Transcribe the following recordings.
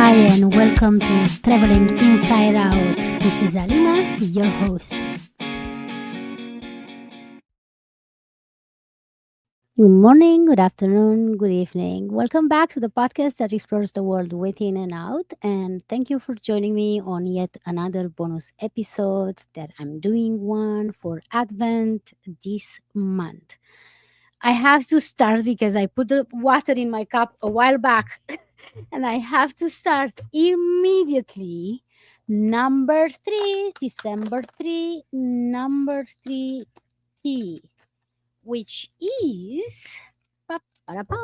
Hi, and welcome to Traveling Inside Out. This is Alina, your host. Good morning, good afternoon, good evening. Welcome back to the podcast that explores the world within and out. And thank you for joining me on yet another bonus episode that I'm doing one for Advent this month. I have to start because I put the water in my cup a while back and I have to start immediately. Number three, December 3, number three tea, which is pa-pa-da-pam,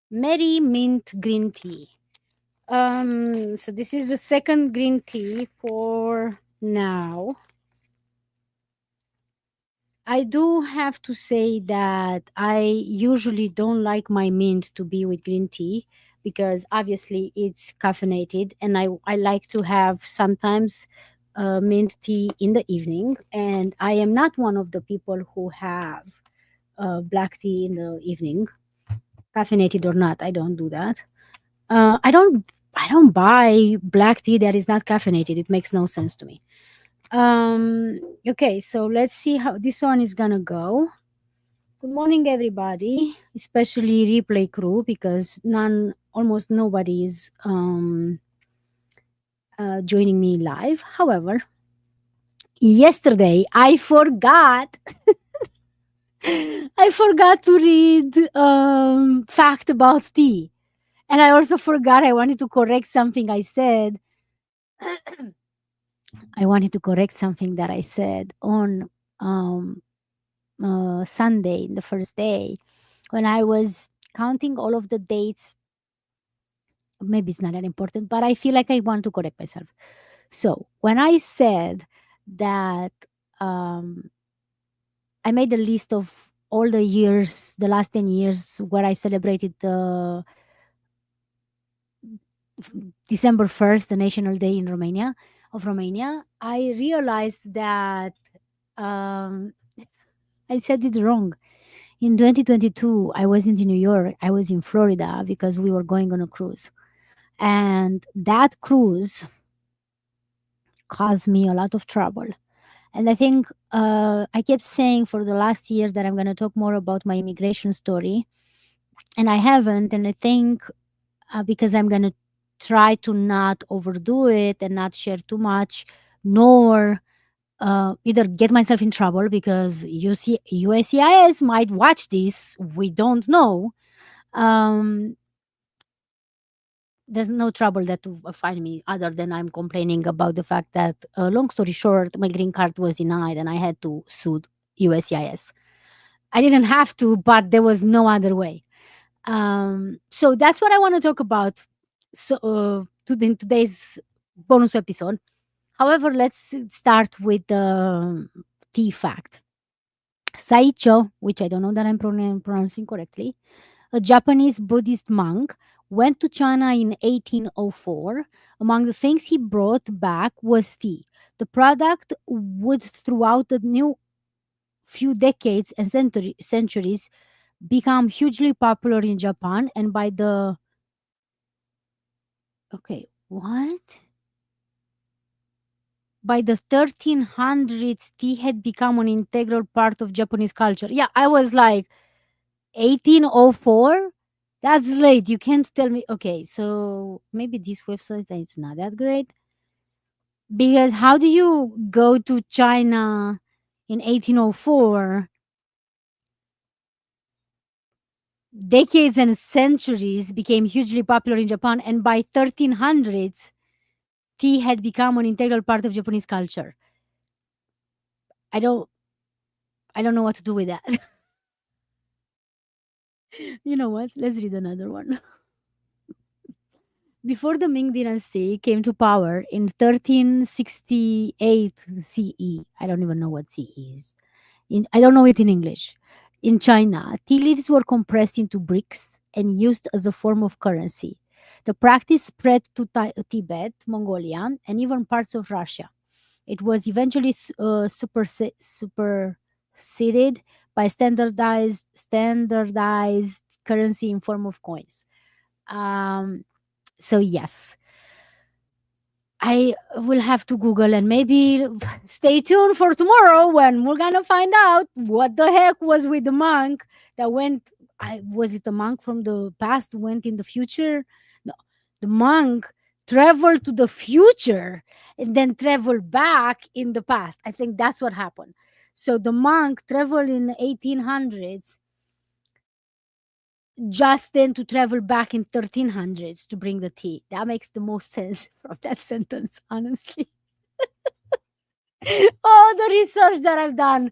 Merry Mint Green Tea. So this is the second green tea for now. I do have to say that I usually don't like my mint to be with green tea because obviously it's caffeinated, and I like to have sometimes mint tea in the evening. And I am not one of the people who have black tea in the evening, caffeinated or not. I don't do that. I don't buy black tea that is not caffeinated. It makes no sense to me. Okay, so let's see how this one is gonna go. Good morning, everybody, especially replay crew, because almost nobody is joining me live. However, yesterday I forgot. I forgot to read fact about tea, and I also forgot I wanted to correct something I said. I wanted to correct something that I said on um, Sunday, the first day, when I was counting all of the dates. Maybe it's not that important, but I feel like I want to correct myself. So when I said that um, I made a list of all the years, the last 10 years, where I celebrated the December 1st, the National Day in Romania, I realized that um, I said it wrong. In 2022, I wasn't in New York. I was in Florida because we were going on a cruise. And that cruise caused me a lot of trouble. And I think I kept saying for the last year that I'm going to talk more about my immigration story. And I haven't. And I think because I'm going to try to not overdo it and not share too much, nor either get myself in trouble because USCIS might watch this. We don't know. Um, there's no trouble that to find me other than I'm complaining about the fact that, long story short, my green card was denied and I had to sue USCIS. I didn't have to, but there was no other way. So that's what I want to talk about. So in today's bonus episode. However, let's start with the tea fact. Saicho, which I don't know that I'm pronouncing correctly, a Japanese Buddhist monk, went to China in 1804. Among the things he brought back was tea. The product would, throughout the new few decades and centuries, become hugely popular in Japan. And by the okay, what? By the 1300s, tea had become an integral part of Japanese culture. Yeah, I was like, 1804? That's late. You can't tell me. Okay, so maybe this website it's not that great. Because how do you go to China in 1804? Decades and centuries became hugely popular in Japan, and by 1300s, tea had become an integral part of Japanese culture. I don't I don't know what to do with that. You know what? Let's read another one. Before the Ming Dynasty came to power in 1368 CE, I don't even know what CE is. I don't know it in English. In China, tea leaves were compressed into bricks and used as a form of currency. The practice spread to Tibet, Mongolia, and even parts of Russia. It was eventually superseded by standardized currency in form of coins. Um, so yes, I will have to Google and maybe stay tuned for tomorrow when we're gonna find out what the heck was with the monk that went. Was it the monk from the past went in the future? No, the monk traveled to the future and then traveled back in the past. I think that's what happened. So the monk traveled in the 1800s just then to travel back in 1300s to bring the tea. That makes the most sense from that sentence, honestly. Oh, the research that I've done.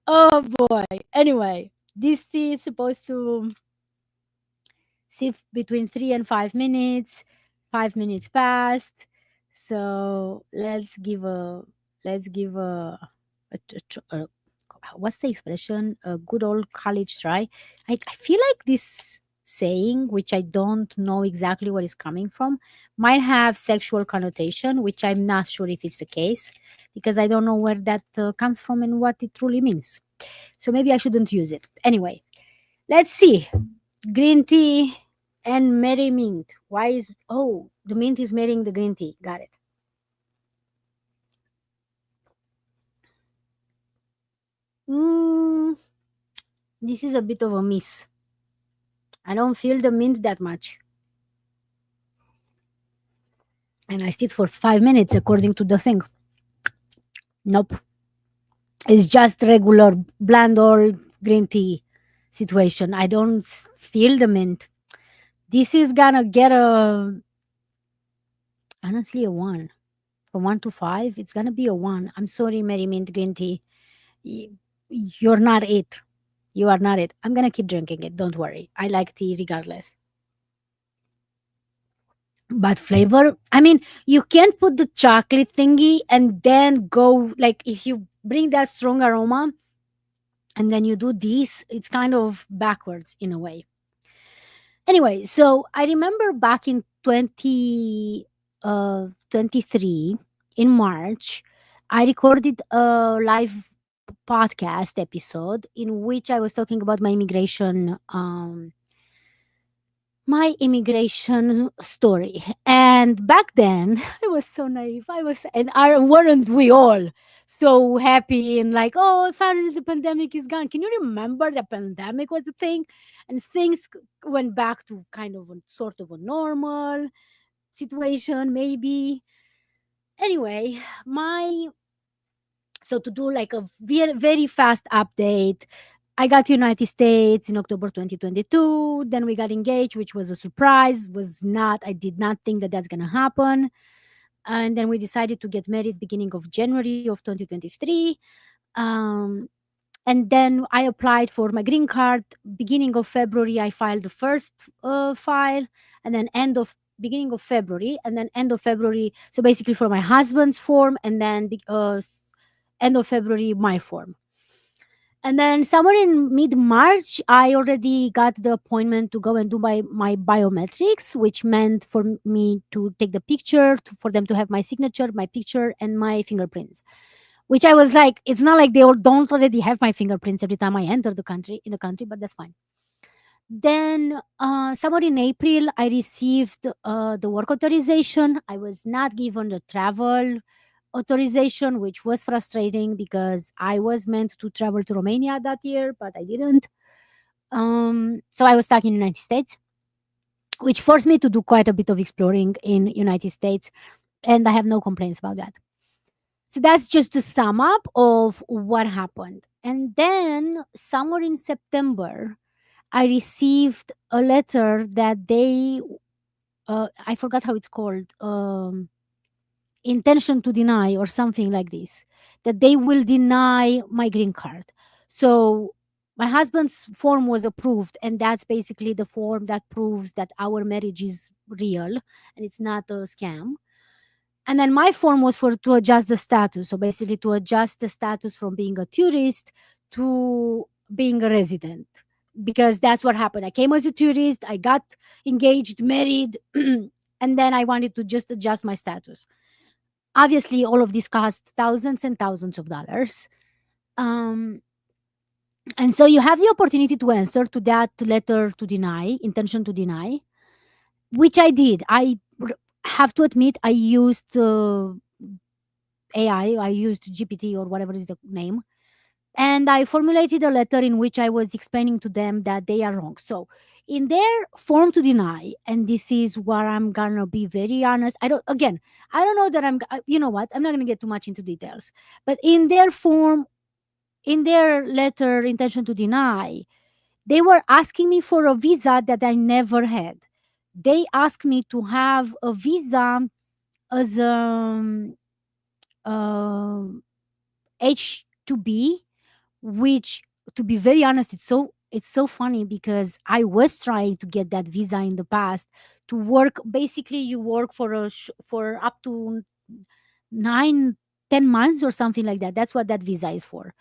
Oh boy. Anyway, this tea is supposed to sift between 3 and 5 minutes. 5 minutes passed. So let's give a what's the expression? A good old college try. I feel like this saying, which I don't know exactly where it's coming from, might have sexual connotation, which I'm not sure if it's the case because I don't know where that comes from and what it truly means. So maybe I shouldn't use it. Anyway, let's see. Green tea and merry mint. Why is the mint is marrying the green tea? Got it. Mm, this is a bit of a miss. I don't feel the mint that much. And I stayed for 5 minutes according to the thing. Nope. It's just regular bland old green tea situation. I don't feel the mint. This is gonna get a honestly a one. From 1 to 5, it's gonna be a one. I'm sorry, Mary Mint Green Tea. Y- You're not it. You are not it. I'm gonna keep drinking it. Don't worry. I like tea regardless. But flavor, I mean, you can't put the chocolate thingy and then go like if you bring that strong aroma and then you do this, it's kind of backwards in a way. Anyway, so I remember back in 23 in March, I recorded a live podcast episode in which I was talking about my immigration story. And back then, I was so naive. Weren't we all so happy and like, oh, finally the pandemic is gone. Can you remember the pandemic was the thing? And things went back to kind of a sort of a normal situation, maybe. Anyway, my so to do like a very, very fast update, I got to United States in October 2022. Then we got engaged, which was a surprise. I did not think that that's going to happen. And then we decided to get married beginning of January of 2023. Um, and then I applied for my green card. Beginning of February, I filed the first file, and then beginning of February, and then end of February. So basically, for my husband's form, and then end of February, my form. And then somewhere in mid March, I already got the appointment to go and do my biometrics, which meant for me to take the picture, for them to have my signature, my picture, and my fingerprints. Which I was like, it's not like they all don't already have my fingerprints every time I enter the country, but that's fine. Then somewhere in April, I received the work authorization. I was not given the travel authorization, which was frustrating because I was meant to travel to Romania that year, but I didn't. So I was stuck in United States, which forced me to do quite a bit of exploring in United States, and I have no complaints about that. So that's just a sum up of what happened. And then somewhere in September, I received a letter that I forgot how it's called, intention to deny or something like this, that they will deny my green card. So my husband's form was approved, and that's basically the form that proves that our marriage is real and it's not a scam. And then my form was for to adjust the status. So basically to adjust the status from being a tourist to being a resident. Because that's what happened. I came as a tourist, I got engaged, married, and then I wanted to just adjust my status. Obviously, all of this cost thousands and thousands of dollars. Um, and so you have the opportunity to answer to that letter to deny, intention to deny. which I did. Have to admit, I used AI, I used GPT or whatever is the name, and I formulated a letter in which I was explaining to them that they are wrong. So, in their form to deny, and this is where I'm gonna be very honest. I don't know that you know what, I'm not gonna get too much into details, but in their form, in their letter, intention to deny, they were asking me for a visa that I never had. They asked me to have a visa as um H2B, which, to be very honest, it's so funny because I was trying to get that visa in the past to work. Basically, you work for for up to 9 10 months or something like that. That's what that visa is for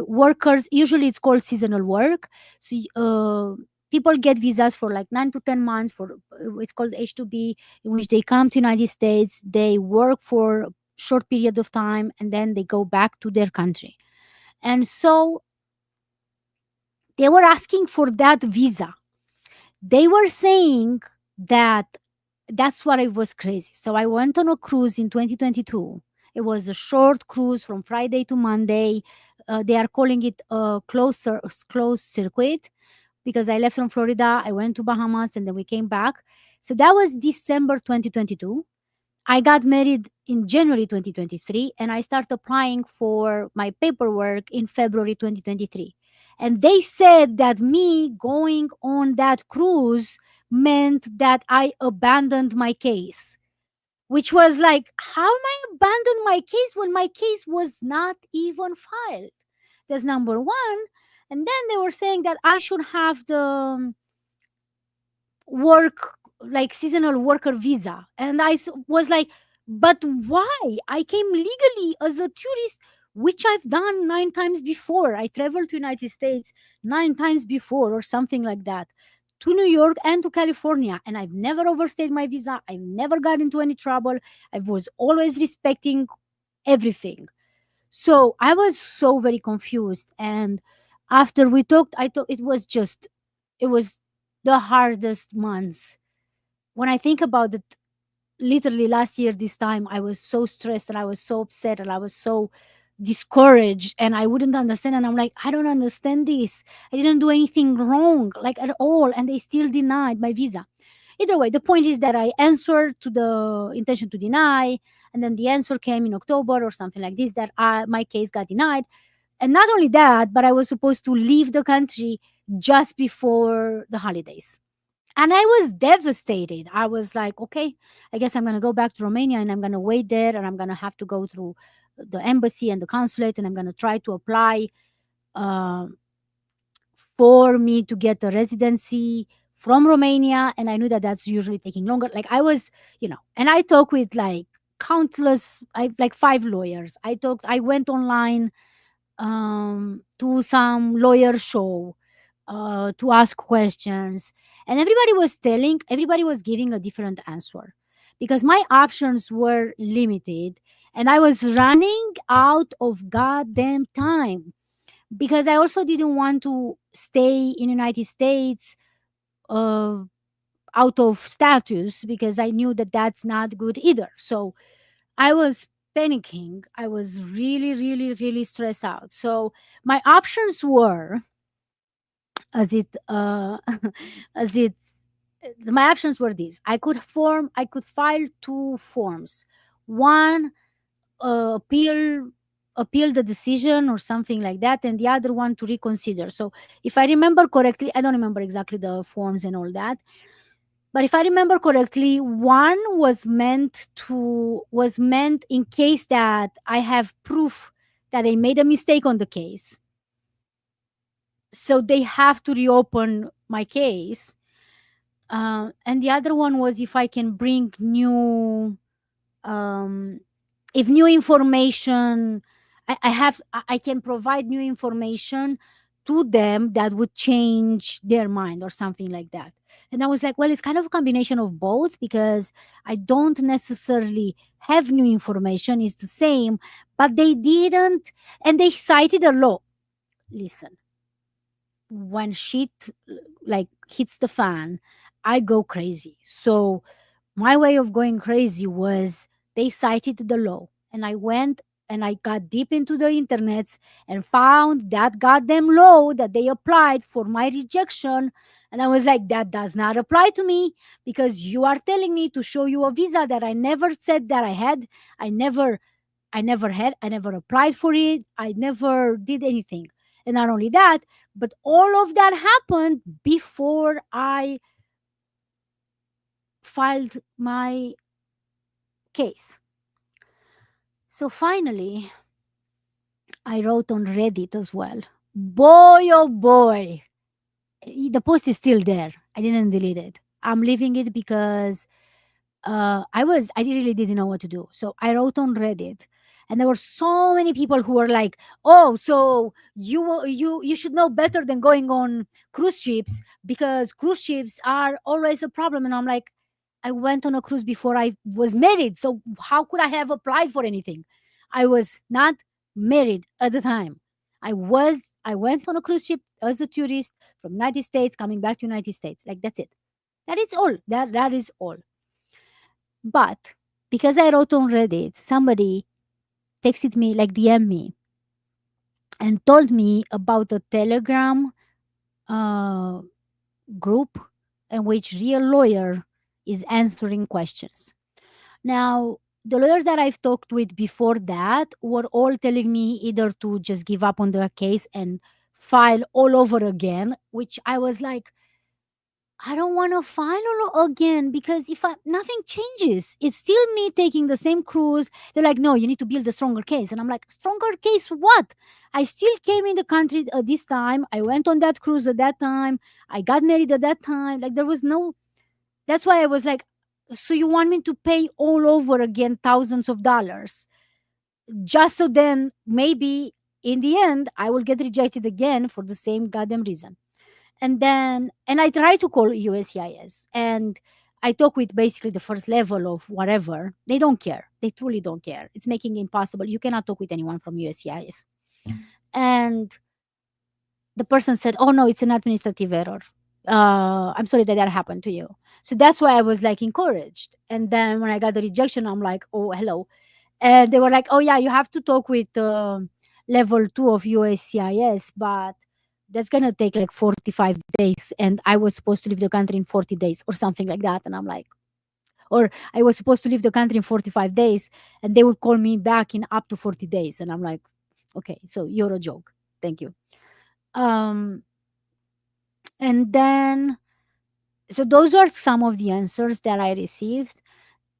workers. Usually it's called seasonal work. So people get visas for like 9 to 10 months for it's called H2B, in which they come to United States, they work for a short period of time, and then they go back to their country. And so they were asking for that visa. They were saying that that's what it was crazy. So I went on a cruise in 2022. It was a short cruise from Friday to Monday. They are calling it a closed circuit because I left from Florida. I went to Bahamas and then we came back. So that was December 2022. I got married in January 2023 and I started applying for my paperwork in February 2023. And they said that me going on that cruise meant that I abandoned my case, which was like, how am I abandoned my case when my case was not even filed? That's number one. And then they were saying that I should have the work, like seasonal worker visa, and was like, but why? I came legally as a tourist, which I've done 9 times before. I traveled to United States 9 times before or something like that, to New York and to California, and I've never overstayed my visa. I've never got into any trouble. I was always respecting everything. So I was so very confused. And after we talked, I thought it was the hardest months. When I think about it, literally last year, this time, I was so stressed and I was so upset and I was so discouraged and I wouldn't understand. And I'm like, I don't understand this. I didn't do anything wrong, like at all. And they still denied my visa. Either way, the point is that I answered to the intention to deny, and then the answer came in October or something like this, that my case got denied. And not only that, but I was supposed to leave the country just before the holidays. And I was devastated. I was like, okay, I guess I'm going to go back to Romania and I'm going to wait there and I'm going to have to go through the embassy and the consulate and I'm going to try to apply uh, for me to get a residency from Romania. And I knew that that's usually taking longer. Like I was, and I talked with like like 5 lawyers. I went online to some lawyer show to ask questions, and everybody was giving a different answer because my options were limited and I was running out of goddamn time because I also didn't want to stay in United States uh, out of status because I knew that that's not good either. So I was panicking. I was really, really, really stressed out. So my options were, as it, as it, my options were these. I could file 2 forms. One, appeal the decision or something like that, and the other one to reconsider. So if I remember correctly, I don't remember exactly the forms and all that, but if I remember correctly, one was meant in case that I have proof that I made a mistake on the case. So they have to reopen my case. And the other one was if I can bring um, if new information, I can provide new information to them that would change their mind or something like that. And I was like, well, it's kind of a combination of both because I don't necessarily have new information. It's the same, but they didn't, and they cited a law. Listen, when shit like hits the fan, I go crazy. So my way of going crazy was they cited the law, and I went and I got deep into the internets and found that goddamn law that they applied for my rejection. And I was like, that does not apply to me, because you are telling me to show you a visa that I never said that I had. I never I never applied for it. I never did anything. And not only that, but all of that happened before I filed my case. So finally, I wrote on Reddit as well. Boy, oh boy, the post is still there. I didn't delete it. I'm leaving it because I really didn't know what to do. So I wrote on Reddit, and there were so many people who were like, "Oh, so you should know better than going on cruise ships, because cruise ships are always a problem." And I'm like, I went on a cruise before I was married, so how could I have applied for anything? I was not married at the time. I went on a cruise ship as a tourist from United States, coming back to United States. Like, that's it. That is all. That is all. But because I wrote on Reddit, somebody texted me, like DM me, and told me about a Telegram uh, group in which real lawyer is answering questions. Now, the lawyers that I've talked with before that were all telling me either to just give up on the case and file all over again, which I was like, I don't want to final again, because if nothing changes, it's still me taking the same cruise. They're like, no, you need to build a stronger case. And I'm like, stronger case what? I still came in the country at this time. I went on that cruise at that time. I got married at that time. Like, there was no, that's why I was like, so you want me to pay all over again thousands of dollars just so then maybe in the end I will get rejected again for the same goddamn reason. And I try to call USCIS, and I talk with basically the first level of whatever. They don't care. They truly don't care. It's making it impossible. You cannot talk with anyone from USCIS. And the person said, oh no, it's an administrative error. I'm sorry that happened to you. So that's why I was like encouraged. And then when I got the rejection, I'm like, oh, hello. And they were like, oh yeah, you have to talk with level 2 of USCIS, but that's gonna take like 45 days, and I was supposed to leave the country in 40 days or something like that. And I'm like, or I was supposed to leave the country in 45 days, and they would call me back in up to 40 days. And I'm like, okay, so you're a joke. Thank you. um and then, so those are some of the answers that I received.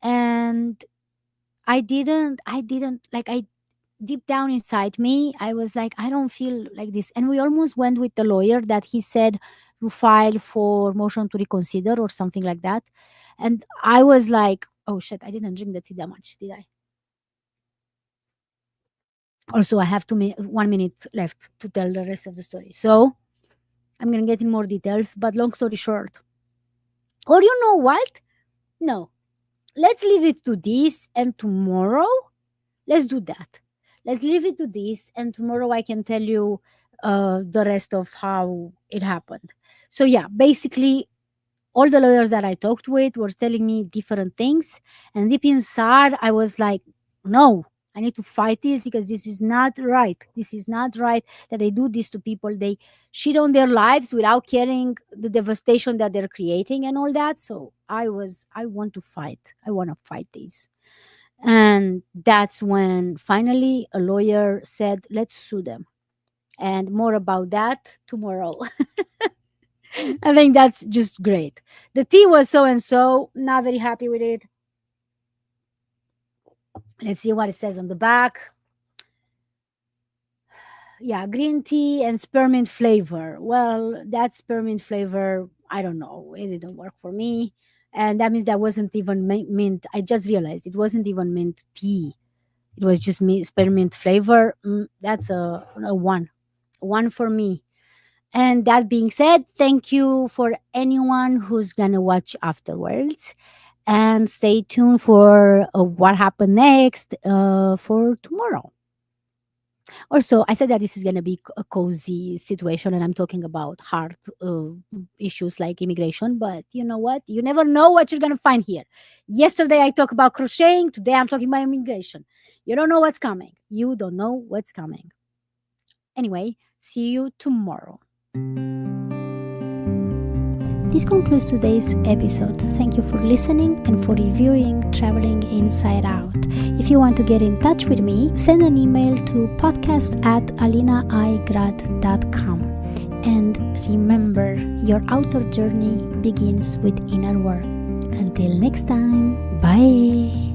And I didn't like, I deep down inside me, I was like, I don't feel like this. And we almost went with the lawyer that he said to file for motion to reconsider or something like that. And I was like, oh shit, I didn't drink the tea that much, did I? Also, I have 1 minute left to tell the rest of the story. So I'm gonna get in more details, but long story short, or you know what? No, let's leave it to this, and tomorrow let's do that. Let's leave it to this, and tomorrow I can tell you the rest of how it happened. So, yeah, basically, all the lawyers that I talked with were telling me different things. And deep inside, I was like, no, I need to fight this, because this is not right. This is not right that they do this to people. They shit on their lives without caring the devastation that they're creating and all that. So I want to fight. I want to fight this. And that's when finally a lawyer said, let's sue them. And more about that tomorrow. I think that's just great. The tea was so and so, not very happy with it. Let's see what it says on the back. Yeah, green tea and spearmint flavor. Well, that spearmint flavor, I don't know. It didn't work for me. And that means that wasn't even mint. I just realized it wasn't even mint tea. It was just me spearmint flavor. That's a one for me. And that being said, thank you for anyone who's gonna watch afterwards, and stay tuned for what happened next for tomorrow. Also, I said that this is going to be a cozy situation, and I'm talking about hard issues like immigration. But you know what? You never know what you're going to find here. Yesterday, I talked about crocheting. Today, I'm talking about immigration. You don't know what's coming. You don't know what's coming. Anyway, see you tomorrow. This concludes today's episode. Thank you for listening and for reviewing Traveling Inside Out. If you want to get in touch with me, send an email to podcast@alinaigrad.com. And remember, your outer journey begins with inner work. Until next time, bye.